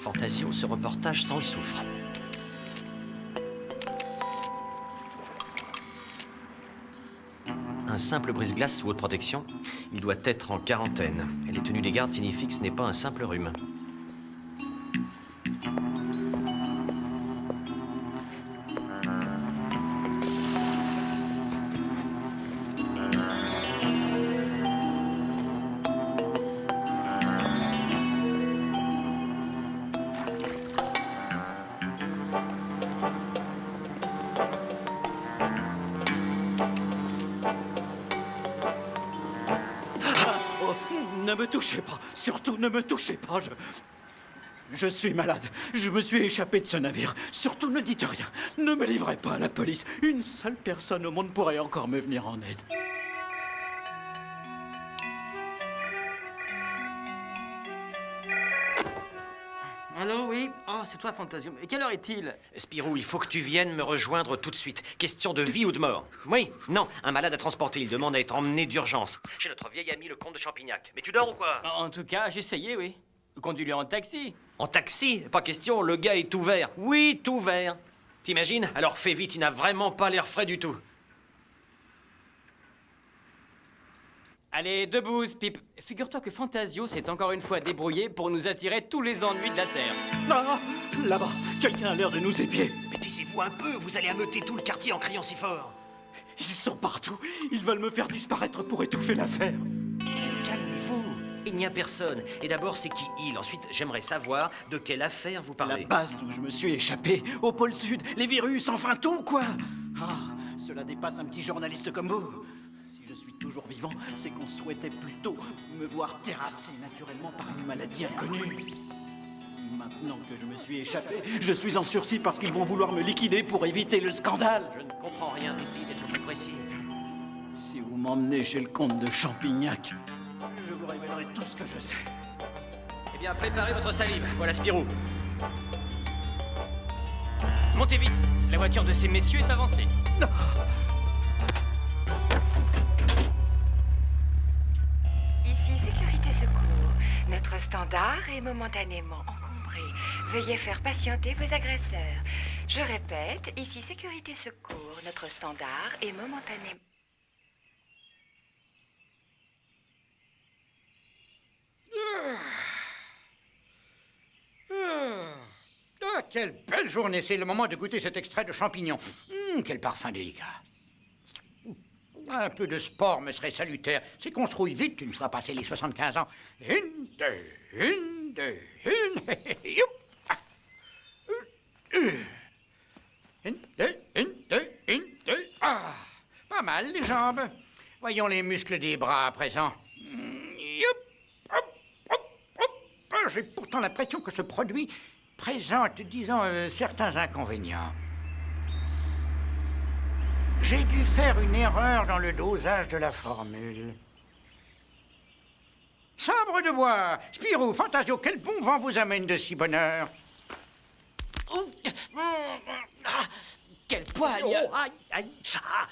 Fantasio, ce reportage sent le soufre. Un simple brise-glace sous haute protection, il doit être en quarantaine. Et les tenues des gardes signifient que ce n'est pas un simple rhume. Ne me touchez pas, surtout ne me touchez pas, je suis malade, je me suis échappé de ce navire. Surtout ne dites rien, ne me livrez pas à la police. Une seule personne au monde pourrait encore me venir en aide. Allô, oui? Oh, c'est toi, Fantasio. Mais quelle heure est-il? Spirou, il faut que tu viennes me rejoindre tout de suite. Question de vie ou de mort. Oui, non, un malade à transporter, il demande à être emmené d'urgence. Chez notre vieil ami, le comte de Champignac. Mais tu dors ou quoi? En tout cas, j'ai essayé, oui. Conduis-le en taxi. En taxi? Pas question, le gars est tout vert. Oui, tout vert. T'imagines? Alors fais vite, il n'a vraiment pas l'air frais du tout. Allez, debout, Pip. Figure-toi que Fantasio s'est encore une fois débrouillé pour nous attirer tous les ennuis de la Terre. Ah, là-bas, quelqu'un a l'air de nous épier. Mais taisez-vous un peu, vous allez ameuter tout le quartier en criant si fort. Ils sont partout, ils veulent me faire disparaître pour étouffer l'affaire. Calmez-vous, il n'y a personne. Et d'abord, c'est qui il? Ensuite, j'aimerais savoir de quelle affaire vous La parlez. base d'où je me suis échappé, au pôle Sud, les virus, enfin tout, quoi. Ah, cela dépasse un petit journaliste comme vous. Si je suis toujours vivant, c'est qu'on souhaitait plutôt me voir terrassé naturellement par une maladie inconnue. Maintenant que je me suis échappé, je suis en sursis parce qu'ils vont vouloir me liquider pour éviter le scandale. Je ne comprends rien, essayez d'être plus précis. Si vous m'emmenez chez le comte de Champignac, je vous révélerai tout ce que je sais. Eh bien, préparez votre salive, voilà Spirou. Montez vite. La voiture de ces messieurs est avancée. Ici Sécurité Secours. Notre standard est momentanément encombré. Veuillez faire patienter vos agresseurs. Je répète, ici Sécurité Secours. Notre standard est momentanément... Ah, quelle belle journée! C'est le moment de goûter cet extrait de champignon. Quel parfum délicat. Un peu de sport me serait salutaire. C'est qu'on se rouille vite une fois passé les 75 ans. Une, deux, youp. Une, deux. Ah, pas mal les jambes. Voyons les muscles des bras à présent. Youp. J'ai pourtant l'impression que ce produit présente, disons, certains inconvénients. J'ai dû faire une erreur dans le dosage de la formule. Sabre de bois, Spirou, Fantasio, quel bon vent vous amène de si bonne heure? Quel poil! Aïe, aïe, ah.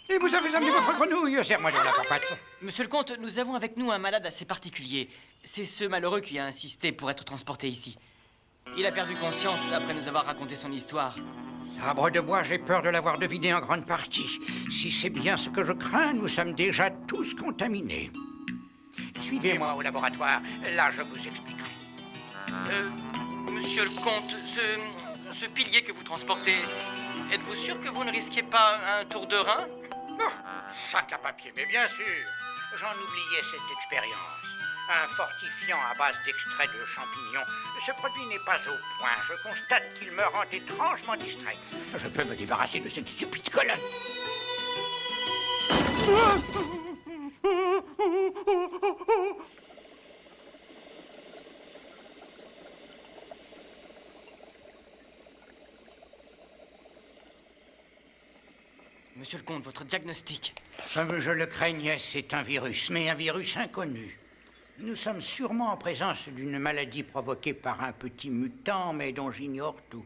Et vous avez amené votre grenouille? Serre-moi dans la pampate. Monsieur le comte, nous avons avec nous un malade assez particulier. C'est ce malheureux qui a insisté pour être transporté ici. Il a perdu conscience après nous avoir raconté son histoire. Sabre de bois, j'ai peur de l'avoir deviné en grande partie. Si c'est bien ce que je crains, nous sommes déjà tous contaminés. Suivez-moi au laboratoire, là je vous expliquerai. Monsieur le comte, ce pilier que vous transportez, êtes-vous sûr que vous ne risquez pas un tour de rein? Non, sac à papier, mais bien sûr. J'en oubliais cette expérience. Un fortifiant à base d'extrait de champignons. Ce produit n'est pas au point. Je constate qu'il me rend étrangement distrait. Je peux me débarrasser de cette stupide colonne. Monsieur le comte, votre diagnostic. Comme je le craignais, c'est un virus, mais un virus inconnu. Nous sommes sûrement en présence d'une maladie provoquée par un petit mutant, mais dont j'ignore tout.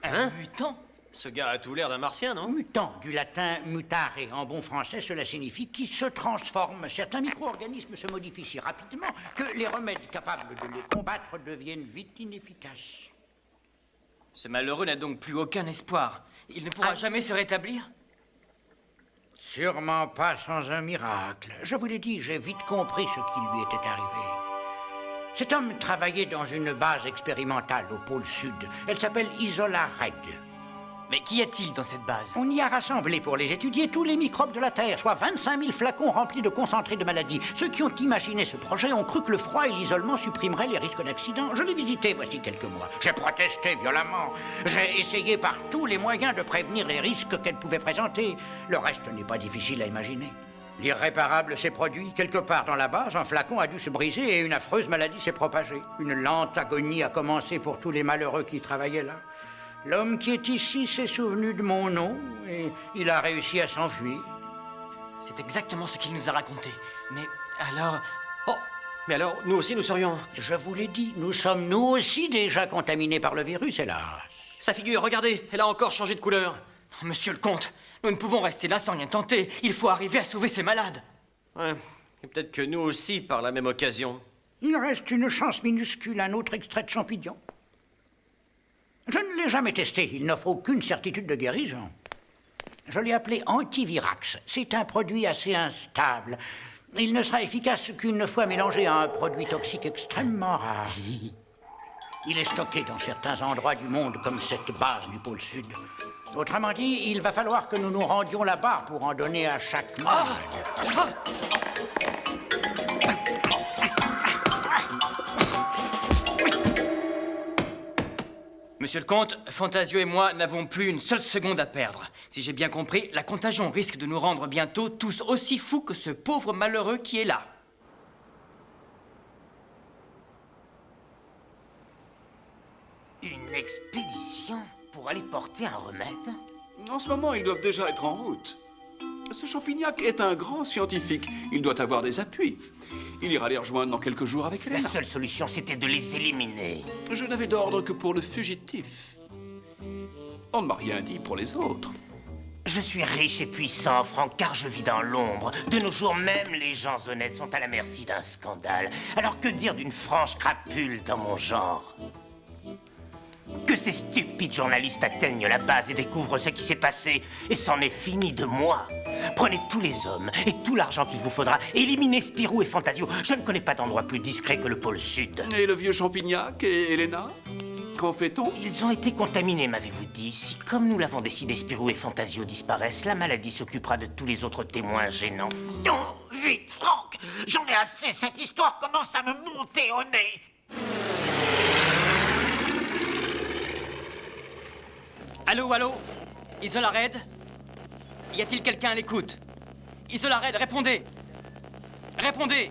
Hein? Mutant? Ce gars a tout l'air d'un martien, non? Mutant, du latin mutare. En bon français, cela signifie qui se transforme. Certains micro-organismes se modifient si rapidement que les remèdes capables de les combattre deviennent vite inefficaces. Ce malheureux n'a donc plus aucun espoir. Il ne pourra jamais se rétablir? Sûrement pas sans un miracle. Je vous l'ai dit, j'ai vite compris ce qui lui était arrivé. Cet homme travaillait dans une base expérimentale au pôle Sud. Elle s'appelle Isola Red. Mais qu'y a-t-il dans cette base? On y a rassemblé pour les étudier tous les microbes de la Terre, soit 25 000 flacons remplis de concentrés de maladies. Ceux qui ont imaginé ce projet ont cru que le froid et l'isolement supprimeraient les risques d'accident. Je l'ai visité voici quelques mois. J'ai protesté violemment. J'ai essayé par tous les moyens de prévenir les risques qu'elle pouvait présenter. Le reste n'est pas difficile à imaginer. L'irréparable s'est produit. Quelque part dans la base, un flacon a dû se briser et une affreuse maladie s'est propagée. Une lente agonie a commencé pour tous les malheureux qui travaillaient là. L'homme qui est ici s'est souvenu de mon nom et il a réussi à s'enfuir. C'est exactement ce qu'il nous a raconté. Mais alors... Oh, mais alors, nous aussi, nous serions... Je vous l'ai dit, nous sommes nous aussi déjà contaminés par le virus, hélas. Sa figure, regardez, elle a encore changé de couleur. Monsieur le comte, nous ne pouvons rester là sans rien tenter. Il faut arriver à sauver ces malades. Ouais, et peut-être que nous aussi, par la même occasion. Il reste une chance minuscule, un autre extrait de champignon. Je ne l'ai jamais testé, il n'offre aucune certitude de guérison. Je l'ai appelé antivirax. C'est un produit assez instable. Il ne sera efficace qu'une fois mélangé à un produit toxique extrêmement rare. Il est stocké dans certains endroits du monde, comme cette base du pôle Sud. Autrement dit, il va falloir que nous nous rendions là-bas pour en donner à chaque malade. Monsieur le comte, Fantasio et moi n'avons plus une seule seconde à perdre. Si j'ai bien compris, la contagion risque de nous rendre bientôt tous aussi fous que ce pauvre malheureux qui est là. Une expédition pour aller porter un remède? En ce moment, ils doivent déjà être en route. Ce Champignac est un grand scientifique. Il doit avoir des appuis. Il ira les rejoindre dans quelques jours avec La Helena. seule solution, c'était de les éliminer. Je n'avais d'ordre que pour le fugitif. On ne m'a rien dit pour les autres. Je suis riche et puissant, Franck, car je vis dans l'ombre. De nos jours, même les gens honnêtes sont à la merci d'un scandale. Alors que dire d'une franche crapule dans mon genre? Que ces stupides journalistes atteignent la base et découvrent ce qui s'est passé. Et c'en est fini de moi. Prenez tous les hommes et tout l'argent qu'il vous faudra. Éliminez Spirou et Fantasio. Je ne connais pas d'endroit plus discret que le pôle Sud. Et le vieux Champignac et Helena? Qu'en fait-on? Ils ont été contaminés, m'avez-vous dit. Si, comme nous l'avons décidé, Spirou et Fantasio disparaissent, la maladie s'occupera de tous les autres témoins gênants. Non, vite, Franck! J'en ai assez, cette histoire commence à me monter au nez! Allô, allô? Isola Red? Y a-t-il quelqu'un à l'écoute? Isola Red, répondez! Répondez!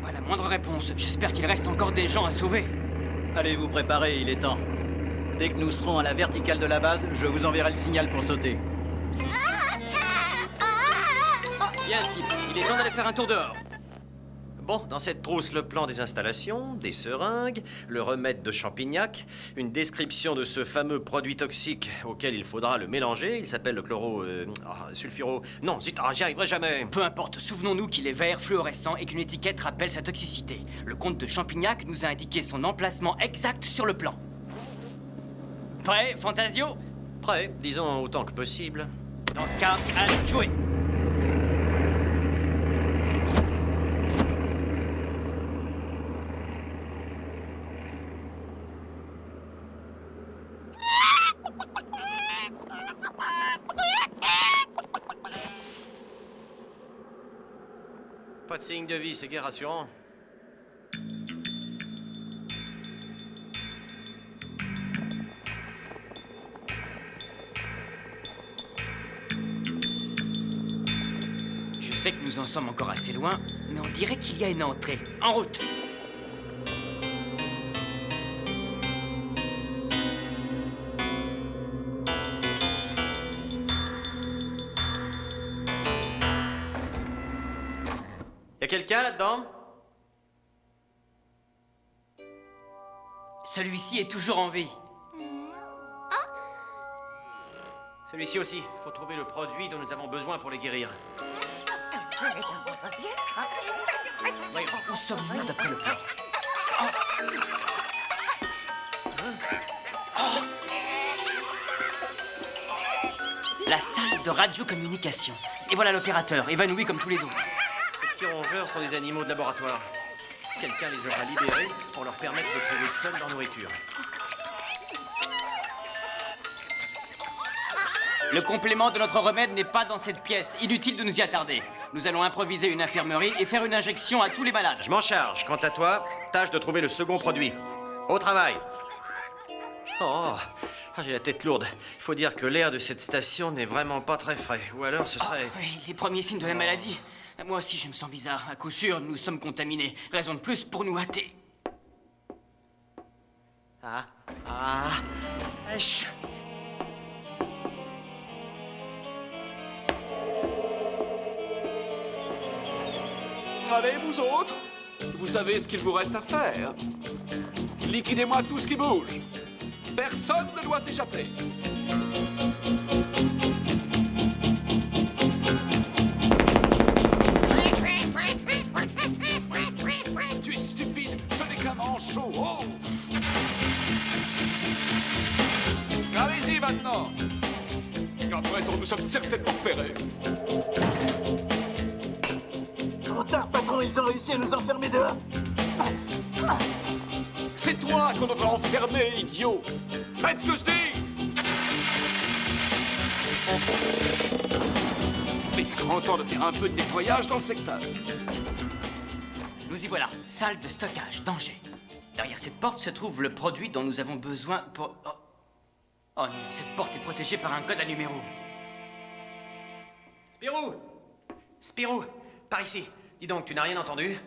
Pas la moindre réponse. J'espère qu'il reste encore des gens à sauver. Allez vous préparer, il est temps. Dès que nous serons à la verticale de la base, je vous enverrai le signal pour sauter. Bien, Skip, il est temps d'aller faire un tour dehors. Bon, dans cette trousse, le plan des installations, des seringues, le remède de Champignac, une description de ce fameux produit toxique auquel il faudra le mélanger. Il s'appelle le sulfuro... Non, zut, j'y arriverai jamais. Peu importe, souvenons-nous qu'il est vert, fluorescent et qu'une étiquette rappelle sa toxicité. Le comte de Champignac nous a indiqué son emplacement exact sur le plan. Prêt, Fantasio? Prêt, disons autant que possible. Dans ce cas, à nous de jouer. Pas de signe de vie, c'est guère rassurant. Je sais que nous en sommes encore assez loin, mais on dirait qu'il y a une entrée. En route! Y a quelqu'un là-dedans? Celui-ci est toujours en vie. Celui-ci aussi. Faut trouver le produit dont nous avons besoin pour les guérir. Voyons, où sommes-nous d'après le plan? La salle de radiocommunication. Et voilà l'opérateur, évanoui comme tous les autres. Ces petits rongeurs sont des animaux de laboratoire. Quelqu'un les aura libérés pour leur permettre de trouver seuls leur nourriture. Le complément de notre remède n'est pas dans cette pièce. Inutile de nous y attarder. Nous allons improviser une infirmerie et faire une injection à tous les malades. Je m'en charge. Quant à toi, tâche de trouver le second produit. Au travail. Oh, j'ai la tête lourde. Il faut dire que l'air de cette station n'est vraiment pas très frais. Ou alors ce serait... Oui, les premiers signes de la maladie. Moi aussi, je me sens bizarre. À coup sûr, nous sommes contaminés. Raison de plus pour nous hâter. Chut. Allez, vous autres, vous savez ce qu'il vous reste à faire. Liquidez-moi tout ce qui bouge. Personne ne doit s'échapper. Tu es stupide, ce n'est qu'un manchot. Oh. Allez-y maintenant. À présent, nous sommes certainement repérés. Trop tard, patron, ils ont réussi à nous enfermer dehors. C'est toi qu'on devrait enfermer, idiot. Faites ce que je dis. Il est grand temps de faire un peu de nettoyage dans le secteur. Nous y voilà. Salle de stockage. Danger. Derrière cette porte se trouve le produit dont nous avons besoin pour... Oh non, cette porte est protégée par un code à numéro. Spirou! Spirou, par ici. Dis donc, tu n'as rien entendu?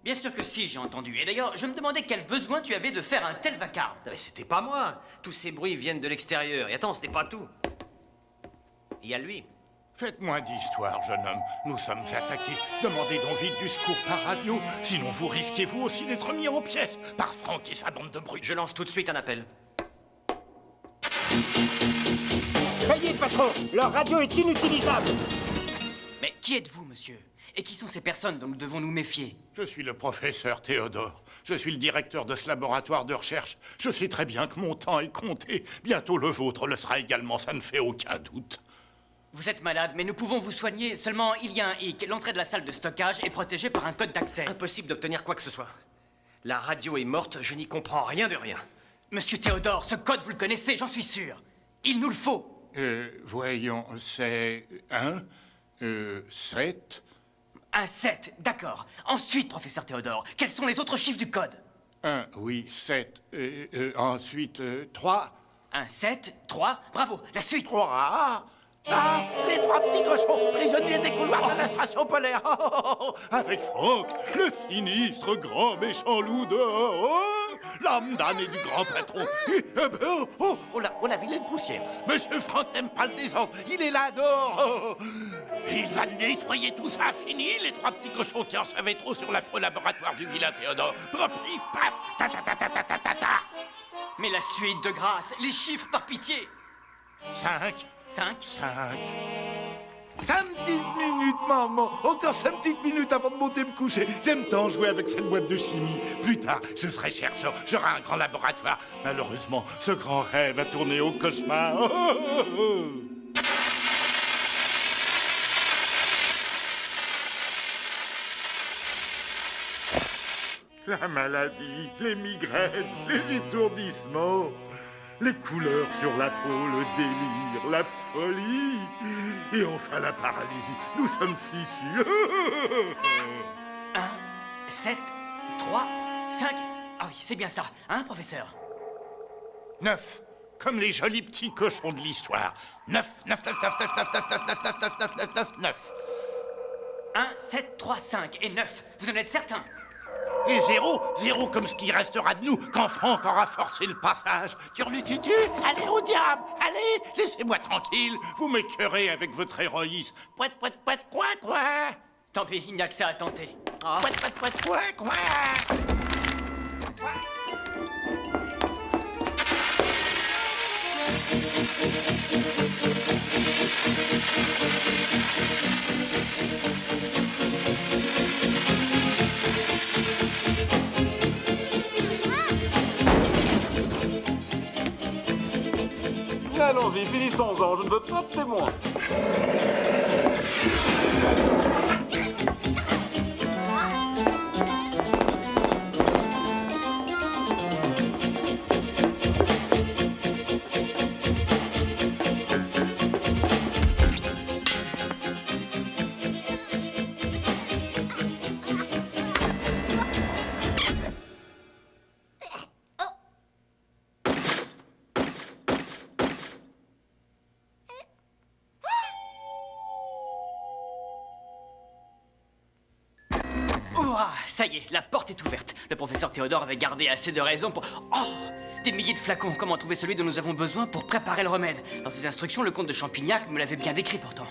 Bien sûr que si, j'ai entendu. Et d'ailleurs, je me demandais quel besoin tu avais de faire un tel vacarme. Non, mais c'était pas moi. Tous ces bruits viennent de l'extérieur. Et attends, c'était pas tout. Il y a lui. Faites moins d'histoire, jeune homme. Nous sommes attaqués. Demandez donc vite du secours par radio. Sinon, vous risquez vous aussi d'être mis en pièces par Franck et sa bande de brutes. Je lance tout de suite un appel. Veuillez, patron, leur radio est inutilisable. Mais qui êtes-vous, monsieur? Et qui sont ces personnes dont nous devons nous méfier? Je suis le professeur Théodore. Je suis le directeur de ce laboratoire de recherche. Je sais très bien que mon temps est compté. Bientôt le vôtre le sera également, ça ne fait aucun doute. Vous êtes malade, mais nous pouvons vous soigner. Seulement, il y a un hic. L'entrée de la salle de stockage est protégée par un code d'accès. Impossible d'obtenir quoi que ce soit. La radio est morte, je n'y comprends rien de rien. Monsieur Théodore, ce code, vous le connaissez, j'en suis sûr. Il nous le faut. Voyons, c'est 7... Un 7, d'accord. Ensuite, professeur Théodore, quels sont les autres chiffres du code? 1, oui, 7. Ensuite, 3. 1, 7, 3, bravo, la suite. 3. Ah, les trois petits cochons, prisonniers des couloirs de la station polaire. Avec Franck, le sinistre grand méchant loup dehors. L'âme damnée du grand patron. Oh, la vilaine poussière. Monsieur Franck n'aime pas le désordre. Il est là dehors. Il va nettoyer tout ça. Fini, les trois petits cochons qui en savaient trop sur l'affreux laboratoire du vilain Théodore. Pif, paf, ta ta ta ta ta ta ta ta. Mais la suite, de grâce, les chiffres par pitié. 5. 5. 5 petites minutes, maman. Encore 5 petites minutes avant de monter me coucher. J'aime tant jouer avec cette boîte de chimie. Plus tard, je serai chercheur. J'aurai un grand laboratoire. Malheureusement, ce grand rêve a tourné au cauchemar. La maladie, les migraines, les étourdissements. Les couleurs sur la peau, le délire, la folie. Et enfin la paralysie. Nous sommes fichus. 1, 7, 3, 5. Ah oui, c'est bien ça, hein, professeur? 9. Comme les jolis petits cochons de l'histoire. 9, 9, 9, 9, 9, 9, 9, 9, 9, 9, 9, 9, 9, 9. 1, 7, 3, 5 et 9. Vous en êtes certain? Et 0, 0 comme ce qui restera de nous quand Franck aura forcé le passage. Turlututu, allez au diable, allez, laissez-moi tranquille. Vous m'écœurez avec votre héroïsme. Pouet, pouet, pouet, coin, coin. Tant pis, il n'y a que ça à tenter. Pouet, pouet, pouet, coin, coin. Allons-y, finissons-en, je ne veux pas de témoins. Ouah, ça y est, la porte est ouverte. Le professeur Théodore avait gardé assez de raisons pour... Oh! Des milliers de flacons. Comment trouver celui dont nous avons besoin pour préparer le remède? Dans ses instructions, le comte de Champignac me l'avait bien décrit pourtant.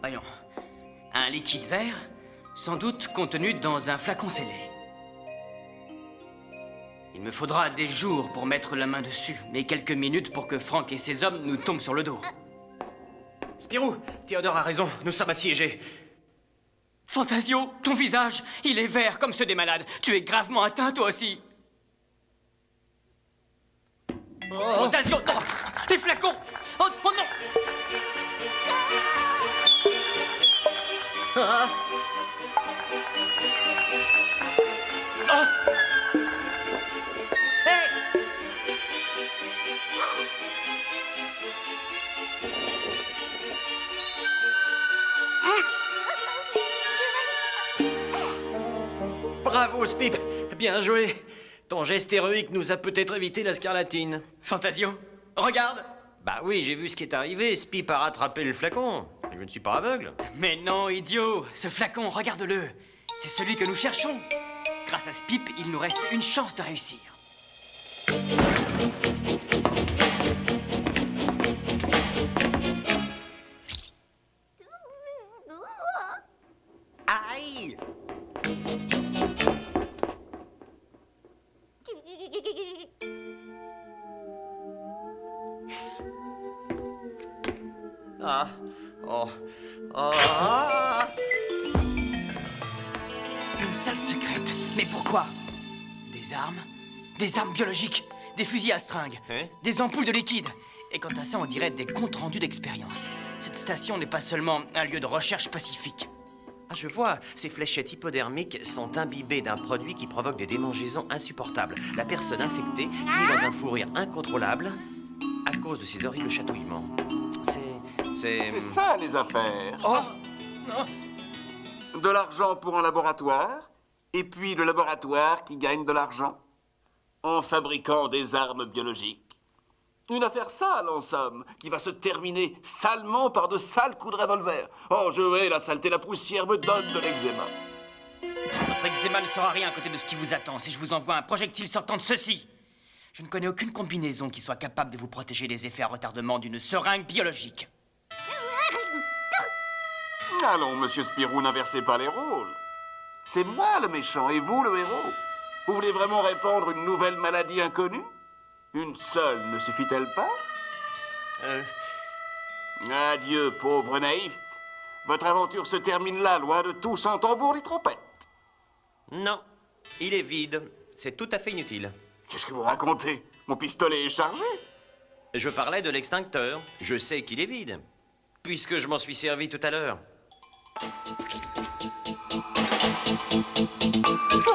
Voyons. Un liquide vert, sans doute contenu dans un flacon scellé. Il me faudra des jours pour mettre la main dessus, et quelques minutes pour que Franck et ses hommes nous tombent sur le dos. Spirou, Théodore a raison, nous sommes assiégés. Fantasio, ton visage, il est vert comme ceux des malades. Tu es gravement atteint, toi aussi. Fantasio, non! Les flacons! Oh, oh non! Ah. Oh. Hey. Bravo, Spip, bien joué. Ton geste héroïque nous a peut-être évité la scarlatine. Fantasio, regarde! Bah oui, j'ai vu ce qui est arrivé. Spip a rattrapé le flacon. Je ne suis pas aveugle. Mais non, idiot! Ce flacon, regarde-le! C'est celui que nous cherchons! Grâce à Spip, il nous reste une chance de réussir. Aïe! Ah, oh, oh, ah. Une salle secrète. Mais pourquoi? Des armes? Des armes biologiques? Des fusils à seringues? Hein? Des ampoules de liquide? Et quant à ça, on dirait des comptes rendus d'expérience. Cette station n'est pas seulement un lieu de recherche pacifique. Ah, je vois, ces fléchettes hypodermiques sont imbibées d'un produit qui provoque des démangeaisons insupportables. La personne infectée finit dans un fou rire incontrôlable à cause de ces horribles chatouillements. C'est ça, les affaires. Oh! De l'argent pour un laboratoire, et puis le laboratoire qui gagne de l'argent en fabriquant des armes biologiques. Une affaire sale, en somme, qui va se terminer salement par de sales coups de revolver. Oh, je hais la saleté, la poussière me donne de l'eczéma. Votre eczéma ne sera rien à côté de ce qui vous attend si je vous envoie un projectile sortant de ceci. Je ne connais aucune combinaison qui soit capable de vous protéger des effets à retardement d'une seringue biologique. Allons, monsieur Spirou, n'inversez pas les rôles. C'est moi le méchant et vous le héros. Vous voulez vraiment répandre une nouvelle maladie inconnue? Une seule ne suffit-elle pas? Adieu, pauvre naïf. Votre aventure se termine là, loin de tout, sans tambour ni trompette. Non, il est vide. C'est tout à fait inutile. Qu'est-ce que vous racontez? Mon pistolet est chargé. Je parlais de l'extincteur. Je sais qu'il est vide, puisque je m'en suis servi tout à l'heure.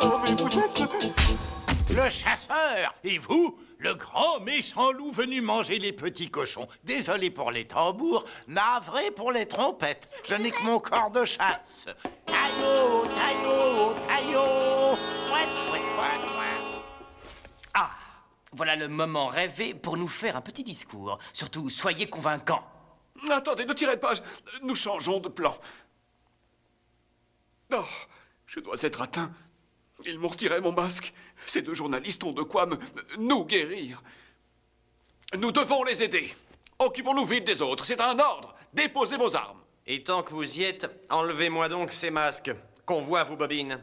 Oh, mais vous êtes... Le chasseur! Et vous, le grand méchant loup venu manger les petits cochons. Désolé pour les tambours, navré pour les trompettes. Je n'ai que mon corps de chasse. Taillot, taillot, taillot! Ouin, ouin, ouin, ouin. Ah, voilà le moment rêvé pour nous faire un petit discours. Surtout, soyez convaincants. Attendez, ne tirez pas. Nous changeons de plan. Oh, je dois être atteint. Ils m'ont retiré mon masque. Ces deux journalistes ont de quoi nous guérir. Nous devons les aider. Occupons-nous vite des autres. C'est un ordre. Déposez vos armes. Et tant que vous y êtes, enlevez-moi donc ces masques, qu'on voit vos bobines.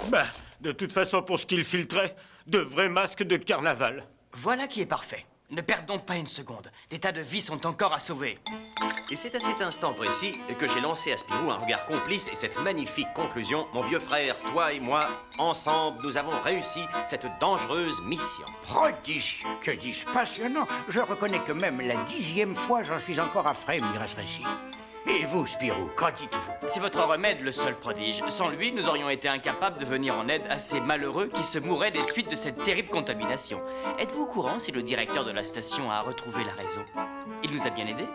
Bah, de toute façon, pour ce qu'il filtrait, de vrais masques de carnaval. Voilà qui est parfait. Ne perdons pas une seconde. Des tas de vies sont encore à sauver. Et c'est à cet instant précis que j'ai lancé à Spirou un regard complice et cette magnifique conclusion. Mon vieux frère, toi et moi, ensemble, nous avons réussi cette dangereuse mission. Prodigieux, que dis-je, passionnant. Je reconnais que même la 10e fois, j'en suis encore à frémir à ce récit. Et vous, Spirou, qu'en dites-vous? C'est votre remède le seul prodige. Sans lui, nous aurions été incapables de venir en aide à ces malheureux qui se mouraient des suites de cette terrible contamination. Êtes-vous au courant si le directeur de la station a retrouvé la raison? Il nous a bien aidés?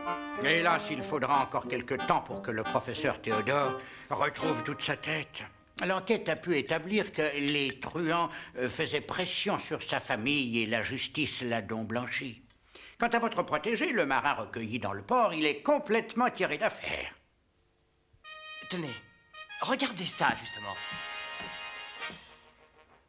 Hélas, il faudra encore quelque temps pour que le professeur Théodore retrouve toute sa tête. L'enquête a pu établir que les truands faisaient pression sur sa famille et la justice l'a donc blanchi. Quant à votre protégé, le marin recueilli dans le port, il est complètement tiré d'affaire. Tenez, regardez ça, justement.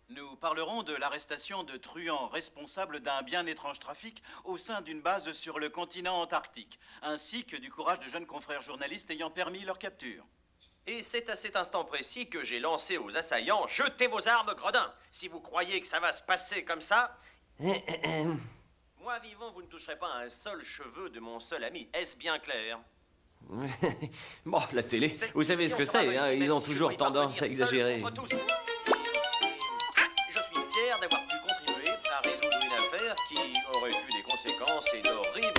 Nous parlerons de l'arrestation de truands responsables d'un bien étrange trafic au sein d'une base sur le continent antarctique, ainsi que du courage de jeunes confrères journalistes ayant permis leur capture. Et c'est à cet instant précis que j'ai lancé aux assaillants « Jetez vos armes, gredins ! Si vous croyez que ça va se passer comme ça... » Moi, vivant, vous ne toucherez pas un seul cheveu de mon seul ami. Est-ce bien clair? Bon, la télé, vous savez ce que c'est, hein, ils ont toujours tendance à exagérer. Je suis fier d'avoir pu contribuer à résoudre une affaire qui aurait eu des conséquences et d'horribles